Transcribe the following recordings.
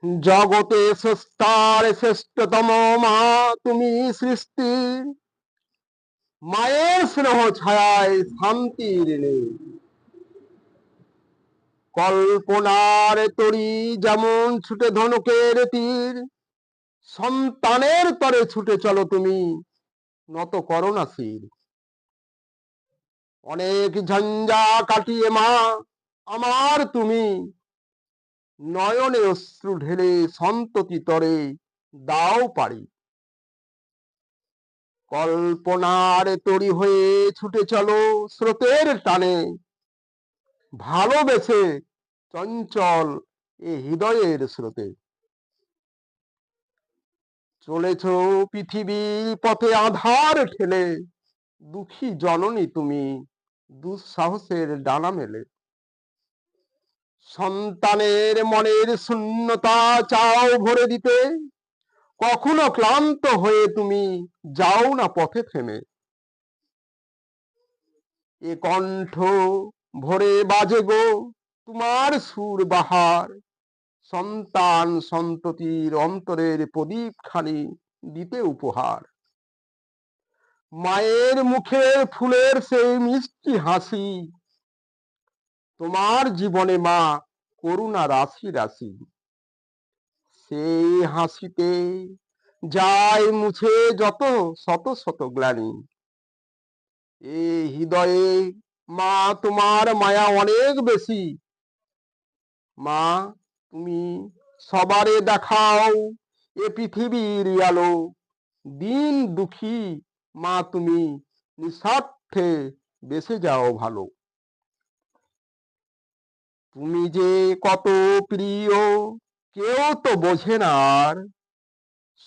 জগতে স্রষ্টার শ্রেষ্ঠতম মা তুমি সৃষ্টির, মায়ের স্নেহ ছায়ায় শান্তির নেই। কল্পনার তরি যেমন ছুটে ধনুকের তীর, সন্তানের তরে ছুটে চলো তুমি, নত করো না শির। অনেক ঝঞ্ঝা কাটিয়ে মা আমার তুমি, নয়নে অশ্রু ঢেলে সন্ততি তরে দাও পারি। কল্পনার তরি হয়ে ছুটে চলো স্রোতের টানে, ভালোবেসে চঞ্চল এ হৃদয়ের স্রোতে। চলেছ পৃথিবীর পথে আধার ঠেলে, দুঃখী জননী তুমি দুঃসাহসের ডানা মেলে। সন্তানের মনের শূন্যতা চাও ভরে দিতে, কখনো ক্লান্ত হয়ে তুমি যাও না পথে থেমে। এ কণ্ঠ ভরে বাজে গো তোমার সুর বাহার, সন্তান সন্ততির অন্তরের প্রদীপ খানি দিতে উপহার। মায়ের মুখের ফুলের সেই মিষ্টি হাসি, তোমার জীবনে মা করুণা রাশি রাশি। সেই হাসিতে যায় মুছে যত শত শত গ্লানি। এ হৃদয়ে মা তোমার মায়া অনেক বেশি। মা তুমি সবারে দেখাও এ পৃথিবীর আলো, দিন দুঃখী মা তুমি নিঃস্বার্থে বেঁচে যাও ভালো। তুমি যে কত প্রিয় কেউ তো বোঝে না আর,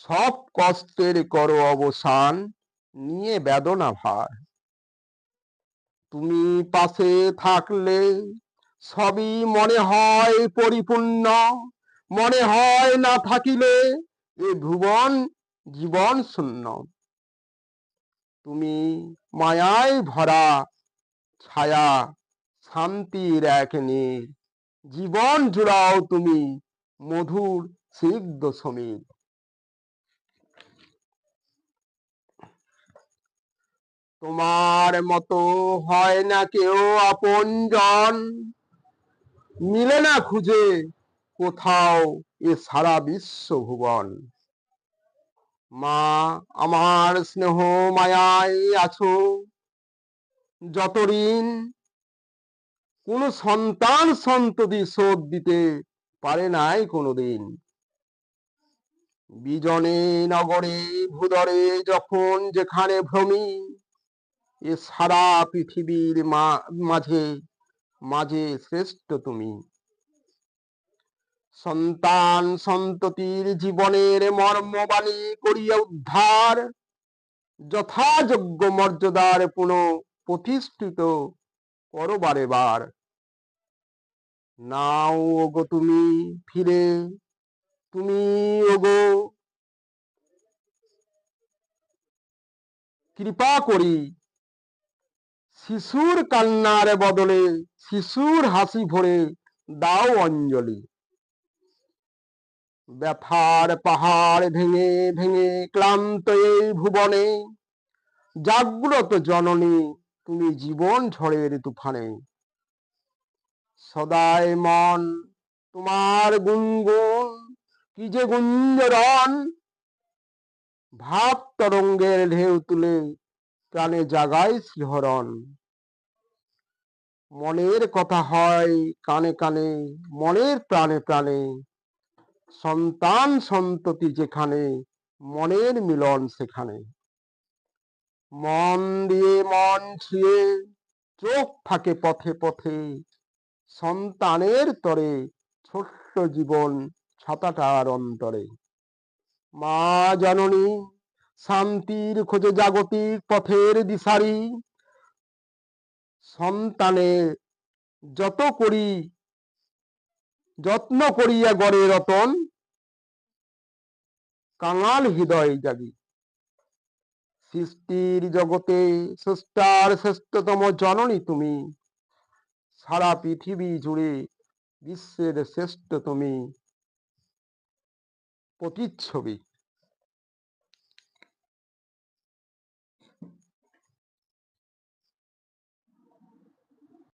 সব কষ্টের করো অবসান নিয়ে বেদনা ভার। তুমি পাশে থাকলে সবই মনে হয় পরিপূর্ণ, মনে হয় না থাকিলে এ ভুবন জীবন শূন্য। তুমি মায়ায় ভরা ছায়া, শান্তির এক নীড়, জীবন জুড়াও তুমি মধুর স্নিগ্ধ সমীর। তোমার মতো হয় না কেউ আপনজন, মিলে না খুঁজে কোথাও এ সারা বিশ্ব ভুবন। মা আমার স্নেহ মায়ায় আছো যত ঋণ, কোন সন্তান সন্ততি শোধ দিতে পারে নাই কোনোদিন। বিজনে নগরে ভূদরে যখন যেখানে ভ্রমি, এ সারা পৃথিবীর মাঝে মাঝে শ্রেষ্ঠ তুমি। সন্তান সন্ততির জীবনের মর্মবাণী করিয়া উদ্ধার, যথাযোগ্য মর্যাদার পুনঃ প্রতিষ্ঠিত করো বারে বার। নাও ওগো তুমি ফিরে, তুমি ওগো কৃপা করি, শিশুর কান্নার বদলে শিশুর হাসি ভরে দাও অঞ্জলি। ব্যথার পাহাড় ভেঙে ভেঙে ক্লান্ত এই ভুবনে, জাগ্রত জননী তুমি জীবন ঝড়ের তুফানে। সদাই মন তোমার গুনগুন, কি যে গুঞ্জরণ, ভাব তরঙ্গের ঢেউ তুলে প্রাণে জাগায় শিহরণ। মনের কথা হয় কানে কানে, মনের প্রাণে প্রাণে, সন্তান সন্ততি যেখানে মনের মিলন সেখানে। মন দিয়ে মন ছুঁয়ে চোখ থাকে পথে পথে, সন্তানের তরে ছোট্ট জীবন ছাতাটার অন্তরে। মা জননী শান্তির খোঁজে জাগতিক পথের দিশারি, সন্তানের যত করি যত্ন করিয়া গড়ে রতন, কাঙাল হৃদয় জাগি। সৃষ্টির জগতে স্রষ্টার শ্রেষ্ঠতম জননী তুমি, সারা পৃথিবী জুড়ে বিশ্বের শ্রেষ্ঠ তুমি। প্রতিচ্ছবি।